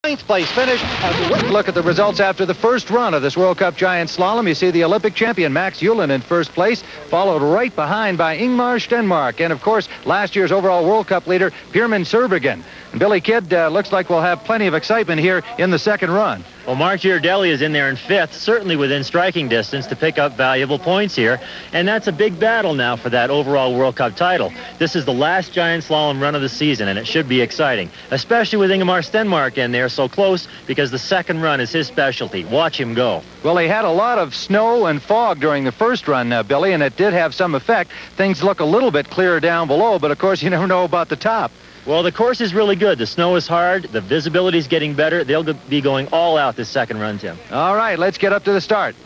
ninth place finish. Look at the results after the first run of this World Cup Giant Slalom. You see the Olympic champion Max Ullin in first place, followed right behind by Ingmar Stenmark, and of course last year's overall World Cup leader Pierman Serbigan. And Billy Kidd, looks like we'll have plenty of excitement here in the second run. Well, Mark Girardelli is in there in fifth, certainly within striking distance to pick up valuable points here. And that's a big battle now for that overall World Cup title. This is the last Giant Slalom run of the season, and it should be exciting, especially with Ingmar Stenmark in there so close, because the second run is his specialty. Watch him go. Well, they had a lot of snow and fog during the first run, Billy, and it did have some effect. Things look a little bit clearer down below, but of course you never know about the top. Well, the course is really good. The snow is hard. The visibility is getting better. They'll be going all out this second run, Tim. All right, let's get up to the start.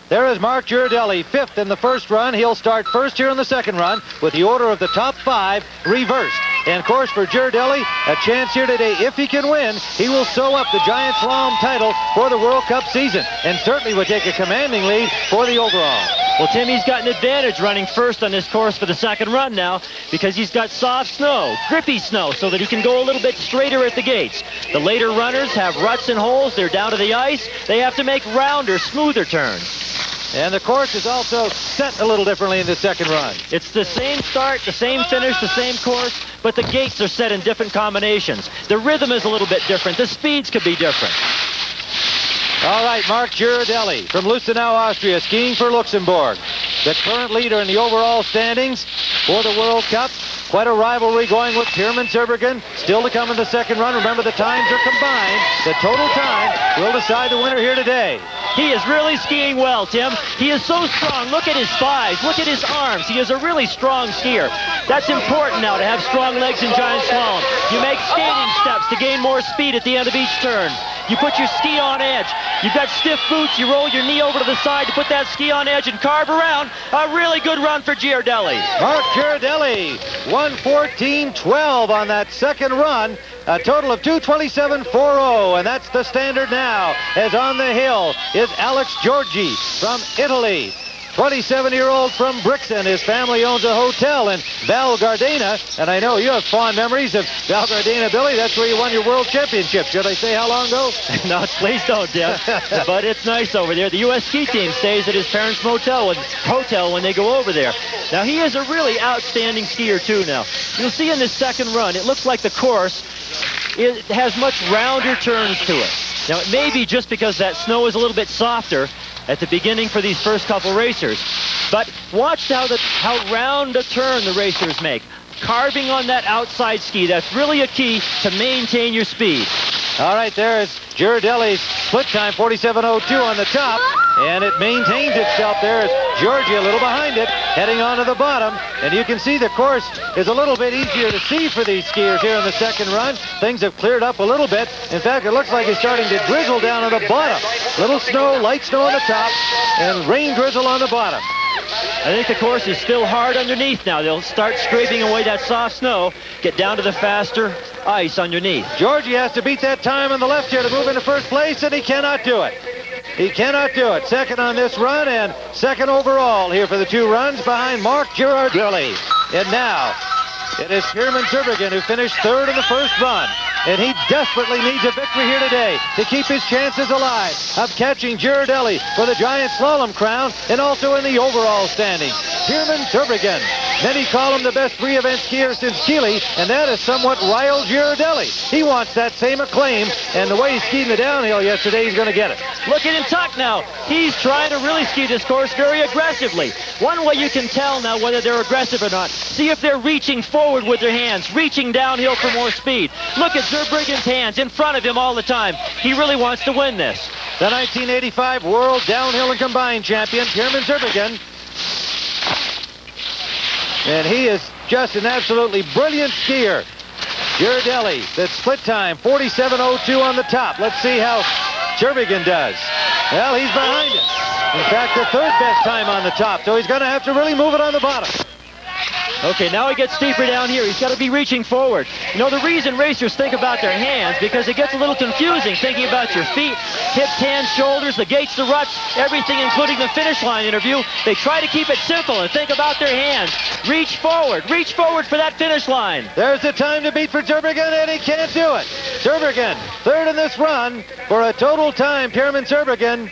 There is Mark Girardelli, fifth in the first run. He'll start first here in the second run with the order of the top five reversed. And, of course, for Girardelli, a chance here today. If he can win, he will sew up the Giant Slalom title for the World Cup season and certainly would take a commanding lead for the overall. Well, Tim, he's got an advantage running first on this course for the second run now because he's got soft snow, grippy snow, so that he can go a little bit straighter at the gates. The later runners have ruts and holes. They're down to the ice. They have to make rounder, smoother turns. And the course is also set a little differently in the second run. It's the same start, the same finish, the same course, but the gates are set in different combinations. The rhythm is a little bit different. The speeds could be different. All right, Mark Girardelli from Lustenau, Austria, skiing for Luxembourg. The current leader in the overall standings for the World Cup. Quite a rivalry going with Pierman Serbigan. Still to come in the second run. Remember, the times are combined. The total time will decide the winner here today. He is really skiing well, Tim. He is so strong. Look at his thighs. Look at his arms. He is a really strong skier. That's important now to have strong legs in Giant Slalom. You make skating steps to gain more speed at the end of each turn. You put your ski on edge. You've got stiff boots. You roll your knee over to the side to put that ski on edge and carve around. A really good run for Girardelli. Mark Girardelli, 1:14.12 on that second run. A total of 2:27.40, and that's the standard now. As on the hill is Alex Giorgi from Italy. 27-year-old from Brixen. His family owns a hotel in Val Gardena, and I know you have fond memories of Val Gardena, Billy. That's where you won your world championship. Should I say how long ago? No, please don't, Tim. But it's nice over there. The U.S. ski team stays at his parents' hotel when they go over there. Now, he is a really outstanding skier, too, now. You'll see in this second run, it looks like the course has much rounder turns to it. Now, it may be just because that snow is a little bit softer at the beginning for these first couple racers. But watch how round a turn the racers make. Carving on that outside ski, that's really a key to maintain your speed. All right, there is Girardelli's split time, 47.02 on the top, and it maintains itself there as Giorgi a little behind it, heading on to the bottom. And you can see the course is a little bit easier to see for these skiers here in the second run. Things have cleared up a little bit. In fact, it looks like it's starting to drizzle down on the bottom. Little snow, light snow on the top, and rain drizzle on the bottom. I think the course is still hard underneath now. They'll start scraping away that soft snow, get down to the faster ice underneath. Giorgi has to beat that time on the left here to move into first place, and he cannot do it. He cannot do it. Second on this run and second overall here for the two runs behind Mark Girardelli. And now it is Pierman Serbigan who finished third in the first run. And he desperately needs a victory here today to keep his chances alive of catching Girardelli for the Giant Slalom crown and also in the overall standings. Pierman Serbigan. Many call him the best three-event skier since Chile, and that has somewhat riled Girardelli. He wants that same acclaim, and the way he skied in the downhill yesterday, he's going to get it. Look at him tuck now. He's trying to really ski this course very aggressively. One way you can tell now whether they're aggressive or not, see if they're reaching forward with their hands, reaching downhill for more speed. Look at Serbigan's hands in front of him all the time. He really wants to win this. The 1985 World Downhill and Combined Champion, Pierman Serbigan. And he is just an absolutely brilliant skier. Girardelli, that split time, 47.02 on the top. Let's see how Serbigan does. Well, he's behind it. In fact, the third best time on the top, so he's going to have to really move it on the bottom. Okay, now he gets steeper down here. He's got to be reaching forward. You know, the reason racers think about their hands, because it gets a little confusing thinking about your feet, hips, hands, shoulders, the gates, the ruts, everything, including the finish line interview. They try to keep it simple and think about their hands. Reach forward for that finish line. There's the time to beat for Serbigan, and he can't do it. Zurbriggen, third in this run for a total time, Pierman Zurbriggen,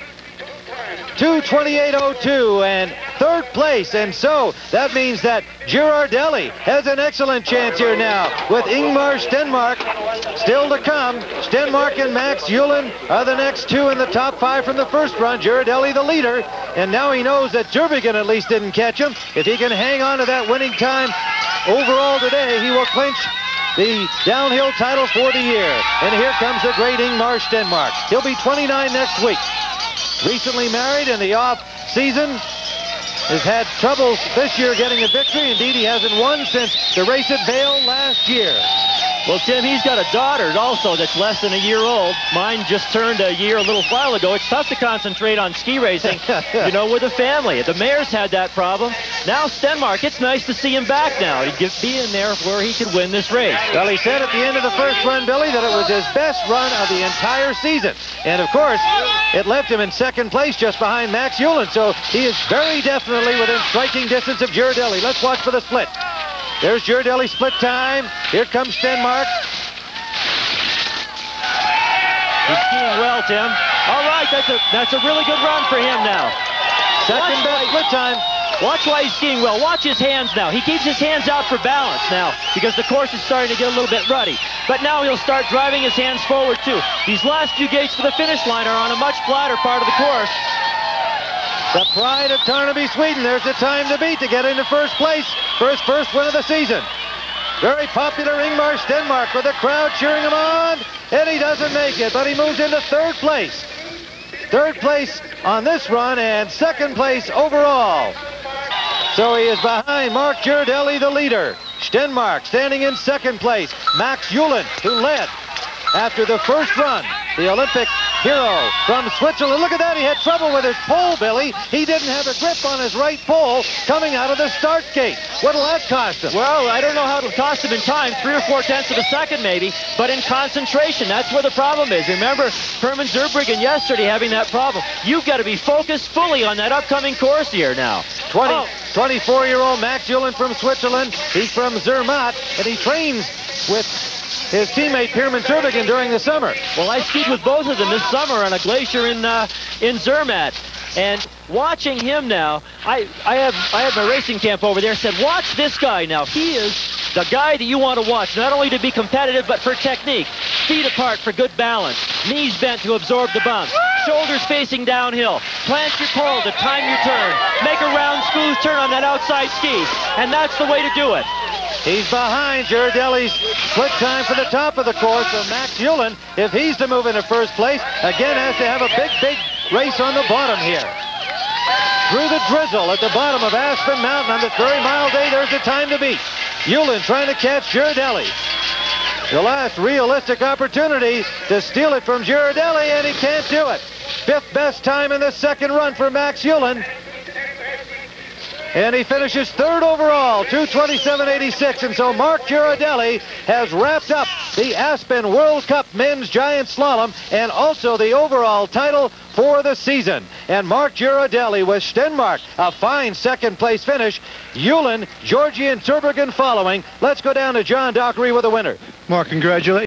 2:28.02, and third place. And so that means that Girardelli has an excellent chance here now with Ingmar Stenmark still to come. Stenmark and Max Ullin are the next two in the top 5 from the first run. Girardelli the leader, and now he knows that Zurbriggen at least didn't catch him. If he can hang on to that winning time overall today, he will clinch the downhill title for the year. And here comes the great Ingmar Stenmark. He'll be 29 next week. Recently married in the off-season, has had troubles this year getting a victory. Indeed, he hasn't won since the race at Vail last year. Well, Tim, he's got a daughter also that's less than a year old. Mine just turned a year a little while ago. It's tough to concentrate on ski racing, you know, with a family. The mayor's had that problem. Now Stenmark, it's nice to see him back now. He'd be in there where he could win this race. Well, he said at the end of the first run, Billy, that it was his best run of the entire season. And, of course, it left him in second place just behind Max Ullin. So he is very definitely within striking distance of Girardelli. Let's watch for the split. There's Girardelli's split time. Here comes Stenmark. He's skiing well, Tim. All right, that's a really good run for him now. Second best split time. Watch why he's skiing well. Watch his hands now. He keeps his hands out for balance now because the course is starting to get a little bit ruddy. But now he'll start driving his hands forward, too. These last few gates for the finish line are on a much flatter part of the course. The pride of Tarnaby, Sweden. There's the time to beat to get into first place for his first win of the season. Very popular Ingmar Stenmark with the crowd cheering him on, and he doesn't make it, but he moves into third place. Third place on this run and second place overall. So he is behind Mark Girardelli, the leader. Stenmark standing in second place. Max Ullin, who led after the first run. The Olympic hero from Switzerland. Look at that, he had trouble with his pole, Billy. He didn't have a grip on his right pole coming out of the start gate. What'll that cost him? Well, I don't know how it'll cost him in time, 3 or 4 tenths of a second maybe, but in concentration, that's where the problem is. Remember, Pierman Zurbriggen yesterday having that problem. You've got to be focused fully on that upcoming course here now. 24-year-old Max Ullin from Switzerland. He's from Zermatt, and he trains with his teammate Pierman Zurbriggen during the summer. Well, I skied with both of them this summer on a glacier in Zermatt. And watching him now, I have my racing camp over there, said, watch this guy now. He is the guy that you want to watch, not only to be competitive, but for technique. Feet apart for good balance. Knees bent to absorb the bumps. Shoulders facing downhill. Plant your pole to time your turn. Make a round, smooth turn on that outside ski. And that's the way to do it. He's behind Girardelli's split time for the top of the course. So Max Ullin, if he's to move into first place, again has to have a big race on the bottom here. Through the drizzle at the bottom of Aspen Mountain on this very mild day, there's the time to beat. Ullin trying to catch Girardelli. The last realistic opportunity to steal it from Girardelli, and he can't do it. 5th best time in the second run for Max Ullin. And he finishes 3rd overall, 2:27.86. And so Mark Girardelli has wrapped up the Aspen World Cup Men's Giant Slalom and also the overall title for the season. And Mark Girardelli with Stenmark, a fine second-place finish. Ullin, Georgie, and Zurbriggen following. Let's go down to John Dockery with the winner. Mark, congratulations.